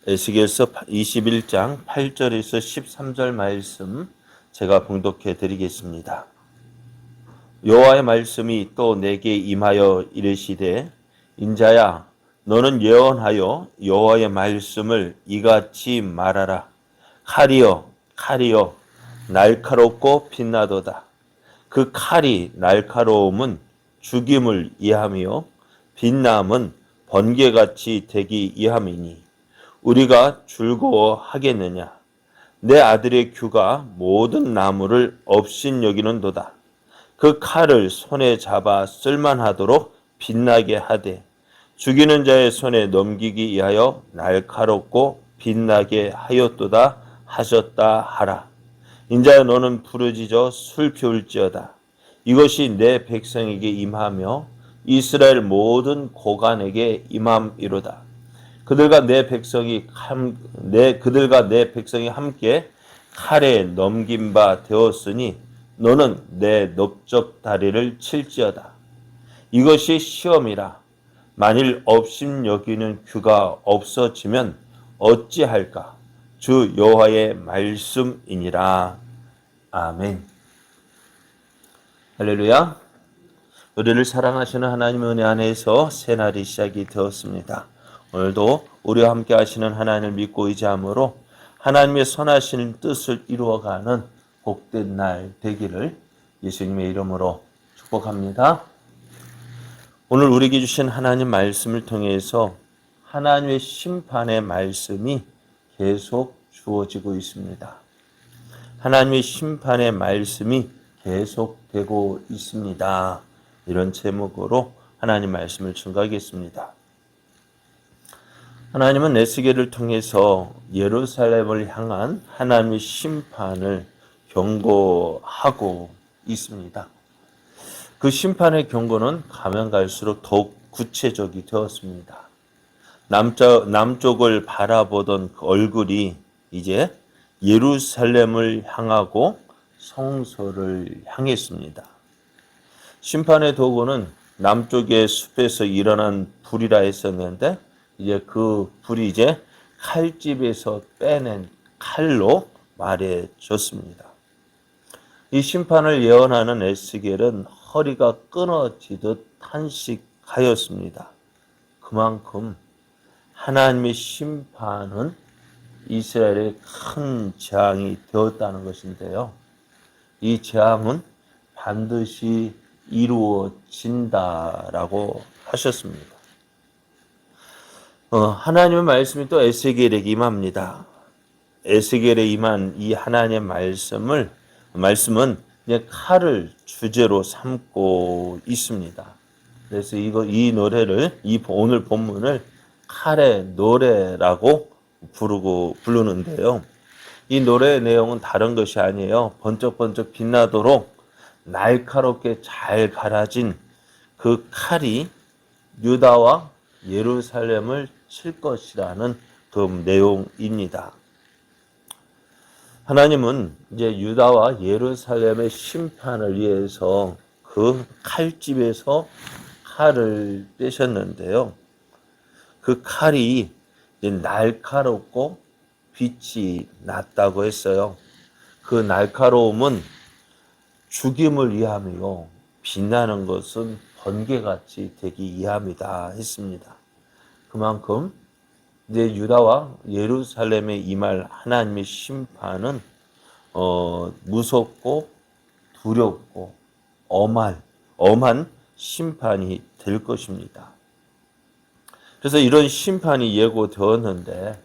에스겔서 21장 8절에서 13절 말씀 제가 봉독해 드리겠습니다. 여호와의 말씀이 또 내게 임하여 이르시되 인자야 너는 예언하여 여호와의 말씀을 이같이 말하라. 칼이여 날카롭고 빛나도다. 그 칼이 날카로움은 죽임을 이하며 빛남은 번개같이 되기 이함이니 우리가 즐거워하겠느냐. 내 아들의 규가 모든 나무를 업신여기는도다. 그 칼을 손에 잡아 쓸만하도록 빛나게 하되 죽이는 자의 손에 넘기기 위하여 날카롭고 빛나게 하였도다 하셨다 하라. 인자야 너는 부르짖어 슬피울지어다. 이것이 내 백성에게 임하며 이스라엘 모든 고관에게 임함이로다. 그들과 내 백성이 함께 칼에 넘긴 바 되었으니 너는 내 넓적 다리를 칠지어다. 이것이 시험이라. 만일 업신여기는 규가 없어지면 어찌할까? 주 여호와의 말씀이니라. 아멘. 할렐루야. 우리를 사랑하시는 하나님의 은혜 안에서 새날이 시작이 되었습니다. 오늘도 우리와 함께 하시는 하나님을 믿고 의지함으로 하나님의 선하신 뜻을 이루어가는 복된 날 되기를 예수님의 이름으로 축복합니다. 오늘 우리에게 주신 하나님 말씀을 통해서 하나님의 심판의 말씀이 계속 주어지고 있습니다. 하나님의 심판의 말씀이 계속되고 있습니다. 이런 제목으로 하나님 말씀을 증거하겠습니다. 하나님은 에스겔을 통해서 예루살렘을 향한 하나님의 심판을 경고하고 있습니다. 그 심판의 경고는 가면 갈수록 더욱 구체적이 되었습니다. 남쪽을 바라보던 그 얼굴이 이제 예루살렘을 향하고 성소를 향했습니다. 심판의 도구는 남쪽의 숲에서 일어난 불이라 했었는데 이제 그 불이 이제 칼집에서 빼낸 칼로 말해졌습니다. 이 심판을 예언하는 에스겔은 허리가 끊어지듯 탄식하였습니다. 그만큼 하나님의 심판은 이스라엘의 큰 재앙이 되었다는 것인데요. 이 재앙은 반드시 이루어진다라고 하셨습니다. 하나님의 말씀이 또 에스겔에게 임합니다. 에스겔에 임한 이 하나님의 말씀은 이제 칼을 주제로 삼고 있습니다. 그래서 이 노래를 오늘 본문을 칼의 노래라고 부르는데요. 이 노래의 내용은 다른 것이 아니에요. 번쩍번쩍 빛나도록 날카롭게 잘 갈아진 그 칼이 유다와 예루살렘을 칠 것이라는 그 내용입니다. 하나님은 이제 유다와 예루살렘의 심판을 위해서 그 칼집에서 칼을 떼셨는데요. 그 칼이 이제 날카롭고 빛이 났다고 했어요. 그 날카로움은 죽임을 위함이요. 빛나는 것은 번개같이 되기 위함이다 했습니다. 그만큼 이제 유다와 예루살렘에 임할 하나님의 심판은 무섭고 두렵고 엄한 심판이 될 것입니다. 그래서 이런 심판이 예고되었는데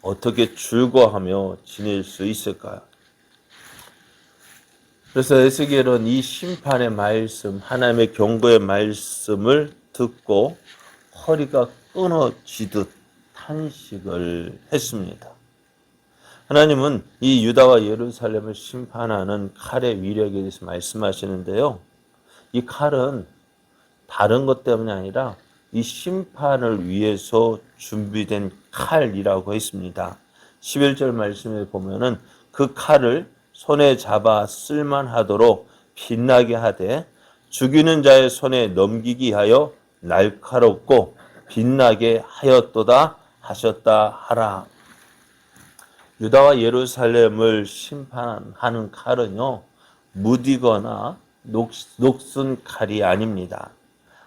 어떻게 즐거워하며 지낼 수 있을까요? 그래서 에스겔은 이 심판의 말씀, 하나님의 경고의 말씀을 듣고 허리가 끊어지듯 탄식을 했습니다. 하나님은 이 유다와 예루살렘을 심판하는 칼의 위력에 대해서 말씀하시는데요. 이 칼은 다른 것 때문이 아니라 이 심판을 위해서 준비된 칼이라고 했습니다. 11절 말씀에 보면은 그 칼을 손에 잡아 쓸만하도록 빛나게 하되 죽이는 자의 손에 넘기기 하여 날카롭고 빛나게 하였도다 하셨다 하라. 유다와 예루살렘을 심판하는 칼은요, 무디거나 녹슨 칼이 아닙니다.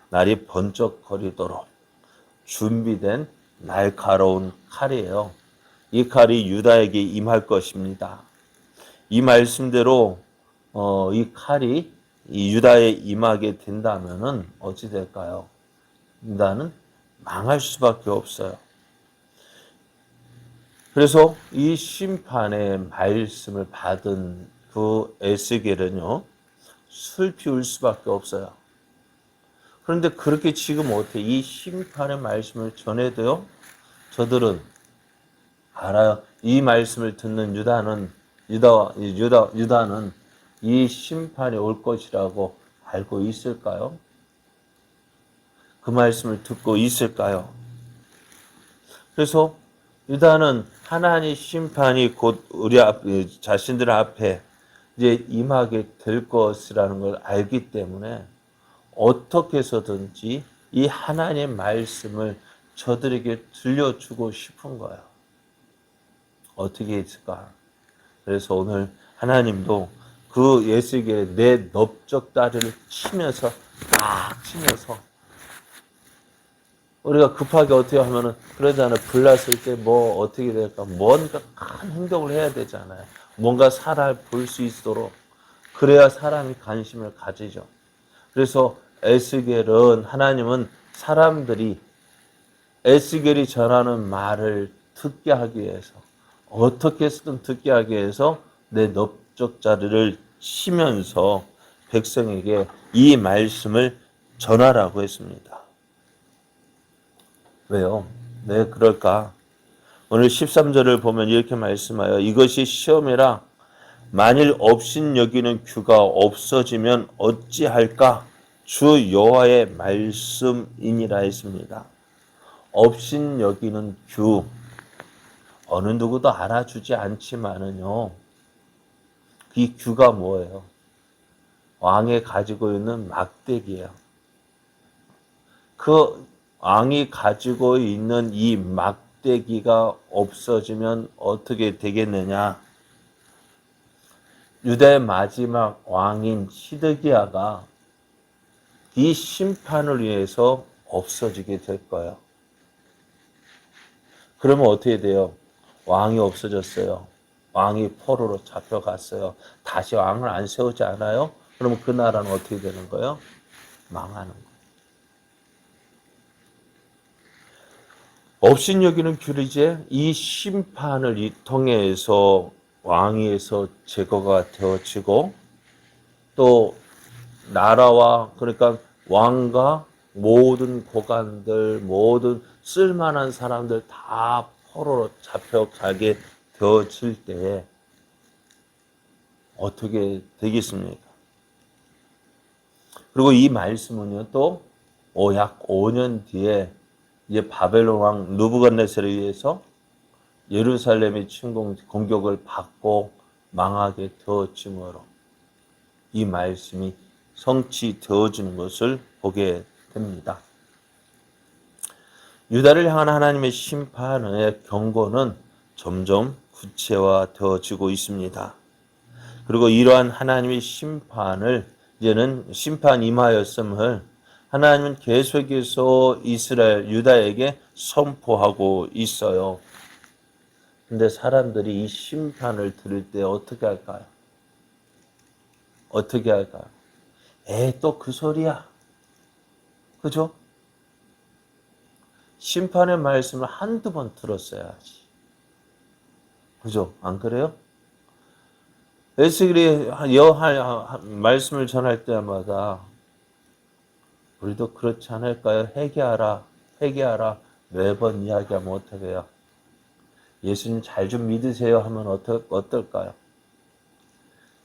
날이 번쩍거리도록 준비된 날카로운 칼이에요. 이 칼이 유다에게 임할 것입니다. 이 말씀대로 이 칼이 이 유다에 임하게 된다면은 어찌 될까요? 유다는 망할 수밖에 없어요. 그래서 이 심판의 말씀을 받은 그 에스겔은요, 슬피 울 수밖에 없어요. 그런데 그렇게 지금 어떻게 이 심판의 말씀을 전해도요, 저들은 알아요. 이 말씀을 듣는 유다는 이 심판이 올 것이라고 알고 있을까요? 그 말씀을 듣고 있을까요? 그래서 유다는 하나님의 심판이 곧 우리 자신들 앞에 이제 임하게 될 것이라는 걸 알기 때문에 어떻게 해서든지 이 하나님의 말씀을 저들에게 들려주고 싶은 거예요. 어떻게 했을까? 그래서 오늘 하나님도 그 예수에게 내 넓적 다리를 치면서 딱 치면서 우리가 급하게 어떻게 하면은 그러잖아요. 불났을 때 뭐 어떻게 될까? 뭔가 큰 행동을 해야 되잖아요. 뭔가 사람을 볼 수 있도록 그래야 사람이 관심을 가지죠. 그래서 에스겔은 하나님은 사람들이 에스겔이 전하는 말을 듣게 하기 위해서 어떻게 해서든 듣게 하기 위해서 내 넓적 자리를 치면서 백성에게 이 말씀을 전하라고 했습니다. 왜요? 왜 그럴까? 오늘 13절을 보면 이렇게 말씀하여 이것이 시험이라 만일 업신여기는 규가 없어지면 어찌할까? 주 여호와의 말씀이니라 했습니다. 업신여기는 규, 어느 누구도 알아주지 않지만은요, 이 규가 뭐예요? 왕이 가지고 있는 막대기예요. 그 왕이 가지고 있는 이 막대기가 없어지면 어떻게 되겠느냐? 유다의 마지막 왕인 시드기야가 이 심판을 위해서 없어지게 될 거예요. 그러면 어떻게 돼요? 왕이 없어졌어요. 왕이 포로로 잡혀갔어요. 다시 왕을 안 세우지 않아요? 그러면 그 나라는 어떻게 되는 거예요? 망하는 거예요. 업신여기는 규리제 이 심판을 통해서 왕위에서 제거가 되어지고 또 나라와 그러니까 왕과 모든 고관들 모든 쓸만한 사람들 다 포로로 잡혀가게 되어질 때에 어떻게 되겠습니까? 그리고 이 말씀은요 또 약 5년 뒤에 이제 바벨론 왕 느부갓네살에 의해서 예루살렘의 공격을 받고 망하게 되어짐으로 이 말씀이 성취되어지는 것을 보게 됩니다. 유다를 향한 하나님의 심판의 경고는 점점 구체화되어지고 있습니다. 그리고 이러한 하나님의 심판을 이제는 심판 임하였음을 하나님은 계속해서 이스라엘 유다에게 선포하고 있어요. 근데 사람들이 이 심판을 들을 때 어떻게 할까요? 어떻게 할까요? 또 그 소리야. 그죠? 심판의 말씀을 한두 번 들었어야지. 그죠? 안 그래요? 에스겔이 말씀을 전할 때마다 우리도 그렇지 않을까요? 회개하라, 회개하라. 매번 이야기하면 어떻게 해요? 예수님 잘 좀 믿으세요 하면 어떨까요?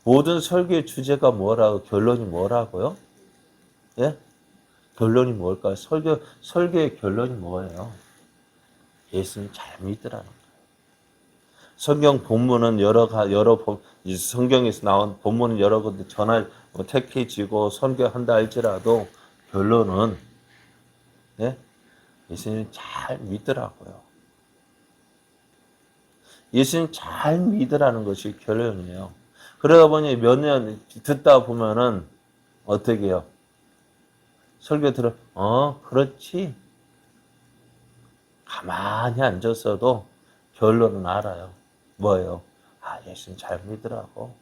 모든 설교의 주제가 뭐라고, 결론이 뭐라고요? 예? 결론이 뭘까요? 설교의 결론이 뭐예요? 예수님 잘 믿으라는 거예요. 성경 본문은 성경에서 나온 본문은 여러 군데 택해지고 설교한다 할지라도 결론은, 예? 예수님 잘 믿으라고요. 예수님 잘 믿으라는 것이 결론이에요. 그러다 보니 몇 년 듣다 보면은 어떻게 해요? 설교 들어, 그렇지. 가만히 앉았어도 결론은 알아요. 뭐예요? 예수님 잘 믿으라고.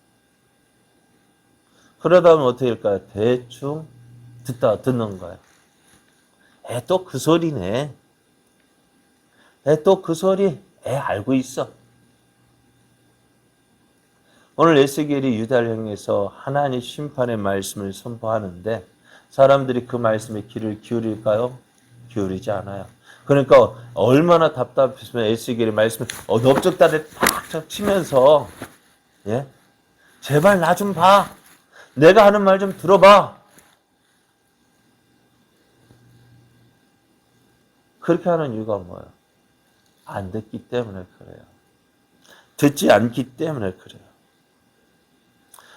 그러다 보면 어떻게 할까요? 대충 듣는 거예요. 또 그 소리네. 또 그 소리. 알고 있어. 오늘 에스겔이 유다를 향해서 하나님 심판의 말씀을 선포하는데 사람들이 그 말씀에 귀를 기울일까요? 기울이지 않아요. 그러니까 얼마나 답답했으면 에스겔의 말씀을 넓적다리 팍 치면서 예? 제발 나 좀 봐. 내가 하는 말 좀 들어봐. 그렇게 하는 이유가 뭐예요? 안 듣기 때문에 그래요. 듣지 않기 때문에 그래요.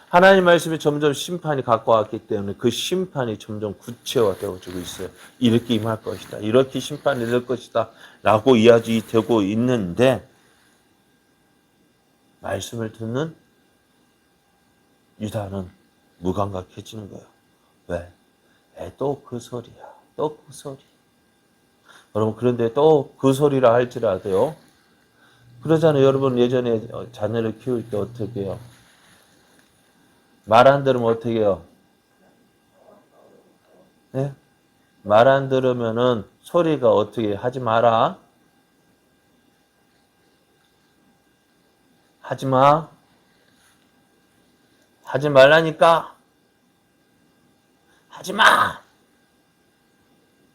하나님 말씀이 점점 심판이 가까웠기 때문에 그 심판이 점점 구체화되어지고 있어요. 이렇게 임할 것이다. 이렇게 심판이 될 것이다. 라고 이야기되고 있는데 말씀을 듣는 유다는 무감각해지는 거예요. 왜? 또 그 소리야. 또 그 소리. 여러분 그런데 또 그 소리라 할지라도요. 그러잖아요. 여러분 예전에 자녀를 키울 때 어떻게 해요? 말 안 들으면 어떻게 해요? 네? 말 안 들으면은 소리가 어떻게 하지 마라. 하지 마. 하지 말라니까. 하지 마.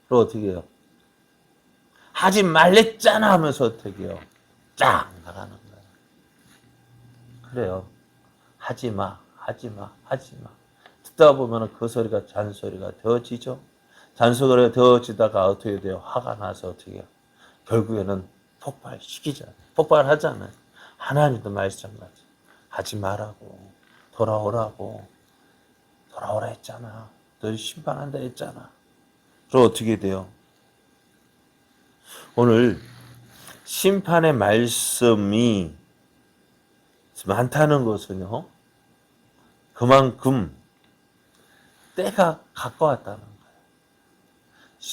그럼 어떻게 해요? 하지 말랬잖아 하면서 어떻게 해요? 쫙 나가는 거예요. 그래요. 하지 마. 하지 마. 하지 마. 듣다 보면 그 소리가 잔소리가 되어지죠. 잔소리가 되어지다가 어떻게 돼요? 화가 나서 어떻게 해요? 결국에는 폭발시키잖아요. 폭발하잖아요. 하나님도 마찬가지. 하지 말라고. 돌아오라고. 돌아오라 했잖아. 너 심판한다 했잖아. 그럼 어떻게 돼요? 오늘 심판의 말씀이 많다는 것은요. 그만큼 때가 가까웠다는 거예요.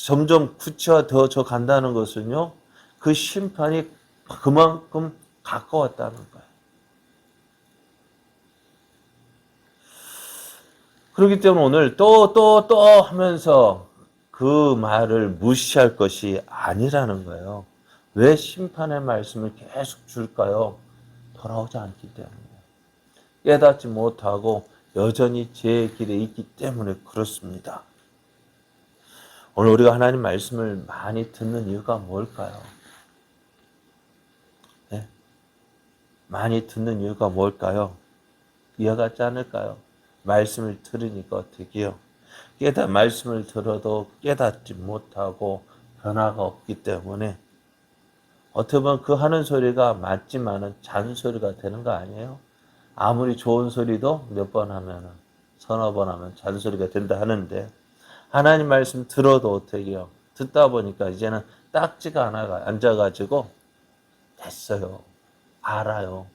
점점 구체화되어져 간다는 것은요. 그 심판이 그만큼 가까웠다는 거예요. 그렇기 때문에 오늘 또 하면서 그 말을 무시할 것이 아니라는 거예요. 왜 심판의 말씀을 계속 줄까요? 돌아오지 않기 때문에. 깨닫지 못하고 여전히 제 길에 있기 때문에 그렇습니다. 오늘 우리가 하나님 말씀을 많이 듣는 이유가 뭘까요? 네? 많이 듣는 이유가 뭘까요? 이해 같지 않을까요? 말씀을 들으니까 어떻게 해요? 말씀을 들어도 깨닫지 못하고 변화가 없기 때문에 어떻게 보면 그 하는 소리가 맞지만은 잔소리가 되는 거 아니에요? 아무리 좋은 소리도 몇 번 하면은 서너 번 하면 잔소리가 된다 하는데 하나님 말씀 들어도 어떻게 해요? 듣다 보니까 이제는 딱지가 하나가 앉아가지고 됐어요. 알아요.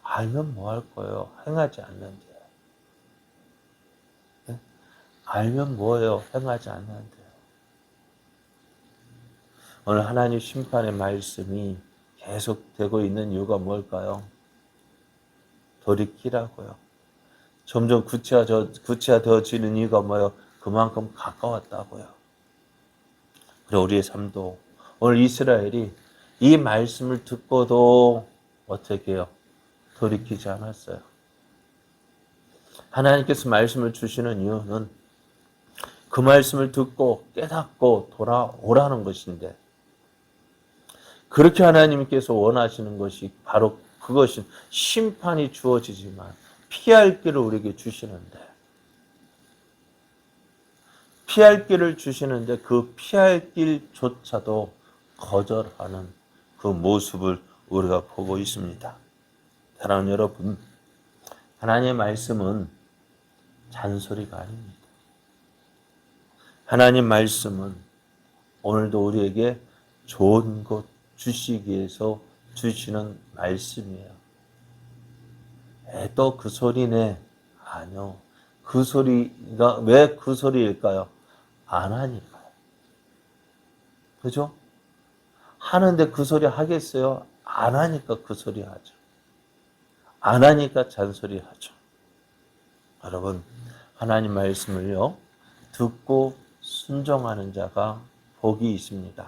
알면 뭐 할 거예요? 행하지 않는데요. 네? 알면 뭐예요? 행하지 않는데요. 오늘 하나님 심판의 말씀이 계속되고 있는 이유가 뭘까요? 돌이키라고요. 점점 구체화되어지는 이유가 뭐예요? 그만큼 가까웠다고요. 그리고 우리의 삶도 오늘 이스라엘이 이 말씀을 듣고도 어떻게 해요? 돌이키지 않았어요. 하나님께서 말씀을 주시는 이유는 그 말씀을 듣고 깨닫고 돌아오라는 것인데 그렇게 하나님께서 원하시는 것이 바로 그것이 심판이 주어지지만 피할 길을 우리에게 주시는데 피할 길을 주시는데 그 피할 길조차도 거절하는 그 모습을 우리가 보고 있습니다. 사랑하는 여러분, 하나님의 말씀은 잔소리가 아닙니다. 하나님 말씀은 오늘도 우리에게 좋은 것 주시기 위해서 주시는 말씀이에요. 또 그 소리네. 아니요. 그 소리가 왜 그 소리일까요? 안 하니까요. 그죠? 하는데 그 소리 하겠어요? 안 하니까 그 소리 하죠. 안 하니까 잔소리 하죠. 여러분, 하나님 말씀을요, 듣고 순종하는 자가 복이 있습니다.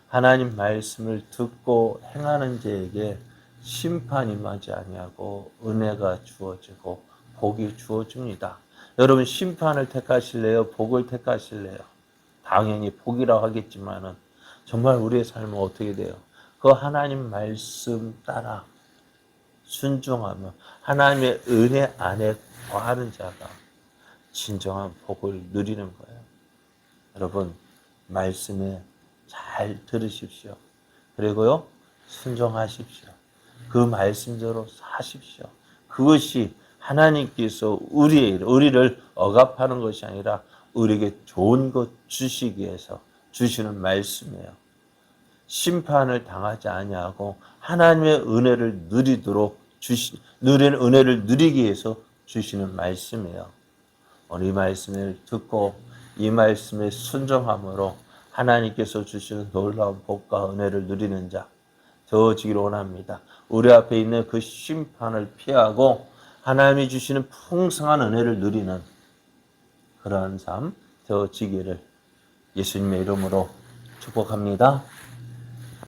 하나님 말씀을 듣고 행하는 자에게 심판이 임하지 아니하고 은혜가 주어지고 복이 주어집니다. 여러분, 심판을 택하실래요? 복을 택하실래요? 당연히 복이라고 하겠지만은 정말 우리의 삶은 어떻게 돼요? 그 하나님 말씀 따라 순종하며 하나님의 은혜 안에 거하는 자가 진정한 복을 누리는 거예요. 여러분, 말씀에 잘 들으십시오. 그리고요, 순종하십시오. 그 말씀대로 사십시오. 그것이 하나님께서 우리를 억압하는 것이 아니라 우리에게 좋은 것 주시기 위해서 주시는 말씀이에요. 심판을 당하지 아니하고 하나님의 은혜를 누리도록 누리는 은혜를 누리기 위해서 주시는 말씀이에요. 오늘 이 말씀을 듣고 이 말씀에 순종함으로 하나님께서 주시는 놀라운 복과 은혜를 누리는 자 되어지기를 원합니다. 우리 앞에 있는 그 심판을 피하고 하나님이 주시는 풍성한 은혜를 누리는 그러한 삶 되어지기를 예수님의 이름으로 축복합니다.